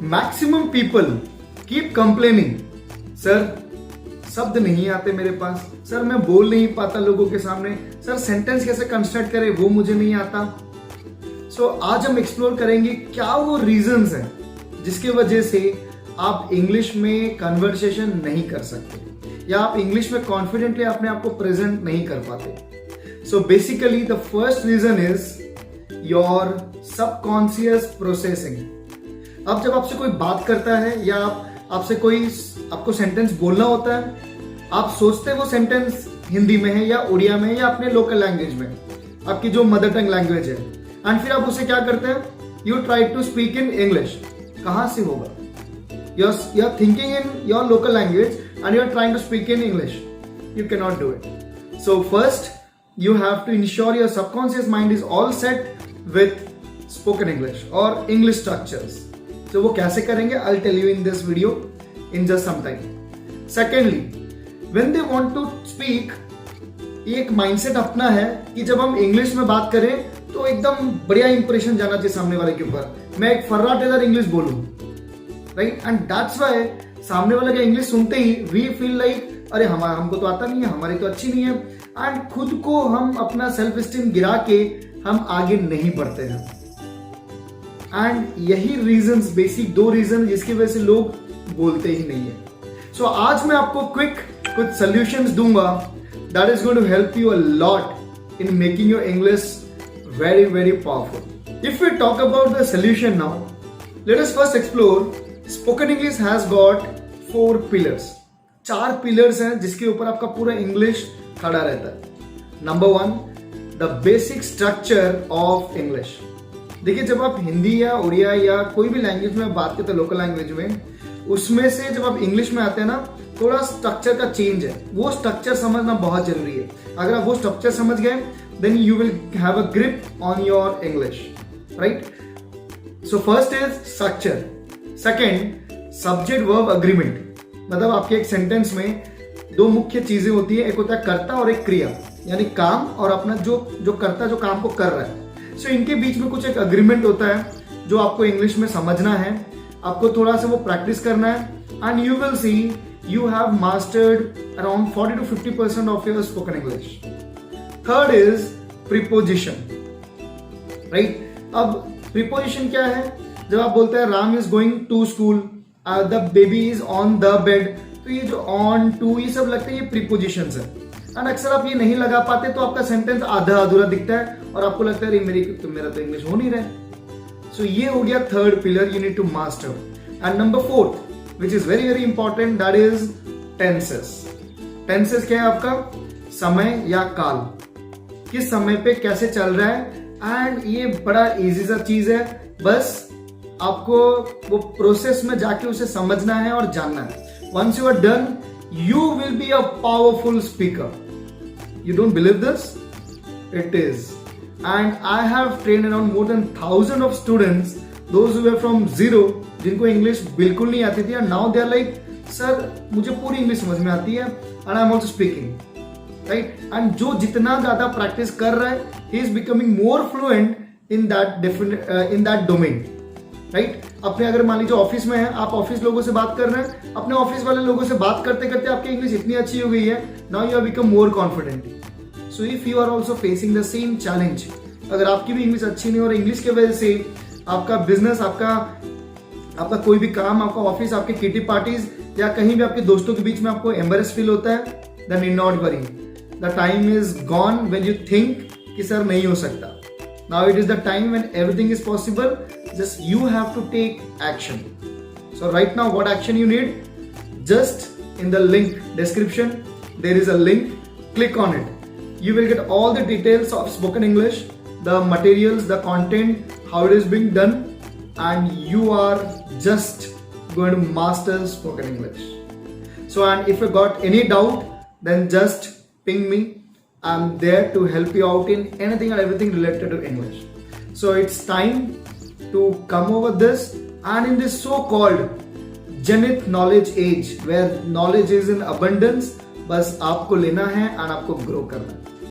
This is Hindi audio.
Maximum people keep complaining, sir शब्द नहीं आते मेरे पास, सर मैं बोल नहीं पाता लोगों के सामने, सर सेंटेंस कैसे कंस्ट्रक्ट करें वो मुझे नहीं आता। सो आज हम एक्सप्लोर करेंगे क्या वो रीजंस हैं जिसके वजह से आप इंग्लिश में कन्वर्सेशन नहीं कर सकते या आप इंग्लिश में कॉन्फिडेंटली अपने आप को प्रेजेंट नहीं कर पाते। So basically the first reason is your subconscious processing. अब जब आपसे कोई बात करता है या आपको सेंटेंस बोलना होता है, आप सोचते वो सेंटेंस हिंदी में है या उड़िया में है या अपने लोकल लैंग्वेज में, आपकी जो मदर टंग लैंग्वेज है, एंड फिर आप उसे क्या करते हैं, you try to speak in English. कहां से होगा? You are thinking in your local language and you are trying to speak in English, you can not do it. So first you have to ensure your subconscious mind is all set with spoken English or English structures. So वो कैसे करेंगे? I'll tell you in this video in just some time. Secondly, when they want to speak, एक माइंडसेट अपना है कि जब हम इंग्लिश में बात करें तो एकदम बढ़िया इंप्रेशन जाना चाहिए सामने वाले के ऊपर, मैं एक फर्राटेदार इंग्लिश बोलूं, राइट? एंड दैट्स व्हाई सामने वाले का इंग्लिश सुनते ही वी फील लाइक अरे हमको तो आता नहीं है, हमारी तो अच्छी नहीं है, एंड खुद को हम अपना सेल्फ स्टीम गिरा के हम आगे नहीं बढ़ते हैं। एंड यही रीजंस, बेसिक दो रीजन जिसकी वजह से लोग बोलते ही नहीं है। सो आज मैं आपको क्विक कुछ सॉल्यूशंस दूंगा that is going to help you a lot in making your English very very powerful. If we talk about the solution now, let us first explore spoken English has got 4 pillars. 4 pillars हैं जिसके ऊपर आपका पूरा इंग्लिश खड़ा रहता है। Number 1, the basic structure of English. देखिए, जब आप हिंदी या उड़िया या कोई भी लैंग्वेज में बात करते हैं, लोकल लैंग्वेज में, उसमें से जब आप इंग्लिश में आते हैं ना, थोड़ा स्ट्रक्चर का चेंज है, वो स्ट्रक्चर समझना बहुत जरूरी है। अगर आप वो स्ट्रक्चर समझ गए then you will have a grip on your English, right? So first is structure. Second, subject verb agreement. मतलब आपके एक सेंटेंस में 2 मुख्य चीजें होती है, एक होता है कर्ता और एक क्रिया, यानी काम और अपना जो कर्ता जो काम को कर रहा है। सो इनके बीच में कुछ एक अग्रीमेंट होता है जो आपको इंग्लिश में समझना है, आपको थोड़ा सा वो प्रैक्टिस करना है, and you will see you have mastered around 40 to 50% of your spoken English. Third is preposition, right? अब प्रीपोजिशन क्या है? जब आप बोलते हैं Ram is going to school, the baby is on the bed, तो ये जो ऑन, टू, ये सब लगता है ये प्रीपोजिशंस है। एंड अक्सर आप ये नहीं लगा पाते तो आपका सेंटेंस आधा अधूरा दिखता है और आपको लगता है मेरा तो इंग्लिश हो नहीं रहा है। सो ये हो गया third pillar, you need to master. And number 4 which is very very important, that is tenses. Tenses क्या है? आपका समय या काल, किस समय पे कैसे चल रहा है। एंड ये बड़ा इजी सा चीज है, बस आपको वो प्रोसेस में जाके उसे समझना है और जानना है। Once you are done, you will be a powerful speaker. You don't believe this? It is. And I have trained around more than 1,000 of students, those who were from zero, जिनको इंग्लिश बिल्कुल नहीं आती थी, and now they are like, sir मुझे पूरी इंग्लिश समझ में आती है and I am also speaking, right? And जो जितना ज्यादा प्रैक्टिस कर रहा है, he is becoming more fluent in that domain. Right? अपने अगर मान लीजिए ऑफिस में है, आप ऑफिस लोगों से बात कर रहे हैं, अपने ऑफिस वाले लोगों से बात करते करते आपकी इंग्लिश इतनी अच्छी हो गई है, now you have become more confident. So if you are also facing the same challenge, अगर आपकी भी इंग्लिश अच्छी नहीं और इंग्लिश की वजह से आपका बिजनेस, आपका कोई भी काम, आपका ऑफिस, आपके किटी पार्टीज या कहीं भी आपके दोस्तों के बीच में आपको एम्बेरेस फील होता है, then need not worry, the time is gone when you think कि सर नहीं हो सकता। Now it is the time when everything is possible, just you have to take action. So right now what action you need? Just in the link description there is a link, click on it. You will get all the details of spoken English, the materials, the content, how it is being done, and you are just going to master spoken English. So and if you got any doubt, then just ping me. I'm there to help you out in anything and everything related to English. So it's time to come over this, and in this so-called Zenith knowledge age where knowledge is in abundance, बस आपको लेना है and आपको ग्रो करना है।